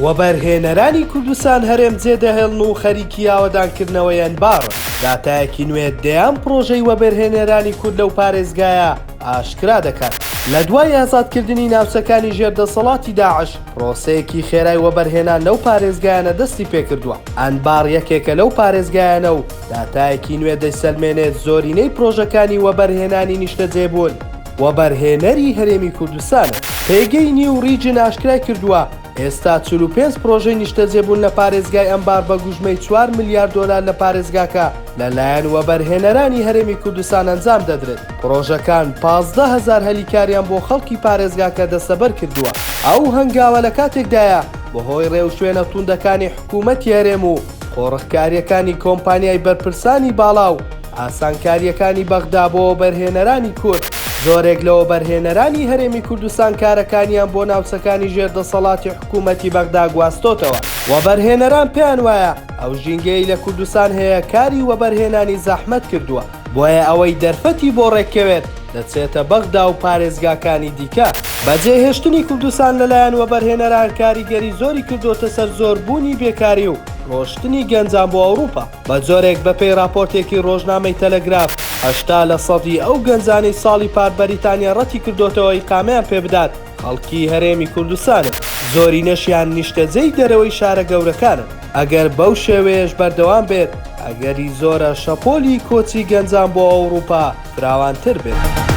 وەبەرهێنەرانی کوردستان هەرێم جێدەهێڵن و خەریکی ئاوەدانکردنەوەی ئەنبارن. داتایەکی نوێ دەیان پرۆژەی وەبەرهێنەرانی کورد لەو پارێزگایە ئاشکرا دەکات. لە دوای ئازادکردنی ناوچەکانی ژێردەسەڵاتی داعش، پرۆسەیەکی خێرای وەبەرهێنان لەو پارێزگایانە دەستی پێکردووە. ئەنبار یەکێکە لەو پارێزگایانە و داتایەکی نوێ دەیسەلمێنێت زۆرینەی پرۆژەکانی وەبەرهێنانی نیشتەجێبوون. وەبەرهێنەری هەرێمی کوردستانە. پێگەی نیو ریجن ئاشکرای کردووە ئێستا 45 پرۆژەی نیشتەجێبوون لە پارێزگای ئەنبار بە گوژمەی 4 میلیارد دۆلار لە پارێزگاکە لەلایەن وەبەرهێنەرانی هەرێمی کوردستان ئەنجام دەدرێت. پرۆژەکان 15,000 هەلیکاریان بۆ خەڵکی پارێزگاکە دەسەبەر کردووە. ئەو هەنگاوە لە کاتێکدایە بەهۆی ڕێوشوێنە توندەکانی حکوومەتی هەرێم و قۆڕخکاریەکانی کۆمپانیای بەرپرسانی باڵا و ئاسانکاریەکانی بەغدا بۆ وەبەرهێنەرانی کورد، زۆرێک لە وەبەرهێنەرانی هەرێمی کوردستان کارەکانیان بۆ ناوچەکانی ژێردەسەڵاتی حکوومەتی بەغدا گواستۆتەوە. وەبەرهێنەران پێیان وایە ئەو ژینگەی لە کوردستان هەیە کاری وەبەرهێنانی زەحمەت کردووە، بۆیە ئەوەی دەرفەتی بۆ ڕێککەوێت دەچێتە بەغدا و پارێزگاکانی دیکە. بەجێهێشتنی کوردستان لەلایەن وەبەرهێنەران کاریگەری زۆری کردوتە سەر زۆربوونی بێکاری و ڕۆشتنی گەنجان بۆ ئەوروپا. بە جۆرێک بەپێی راپۆرتێکی ڕۆژنامەی تەلەگراف 80% ئەو گەنجانەی ساڵی پار بەریتانیا ڕەتی کردوتەوە ئیقامەیان پێ بدات خەڵکی هەرێمی کوردستانن. زۆری نەشیان نیشتەجێی دەرەوەی شارە گەورەکانن. ئەگەر بەو شێوەیەش بەردەوام بێت، ئەگەری زۆرە شەپۆلی کۆچی گەنجان بۆ ئەوروپا فراوانتر بێت.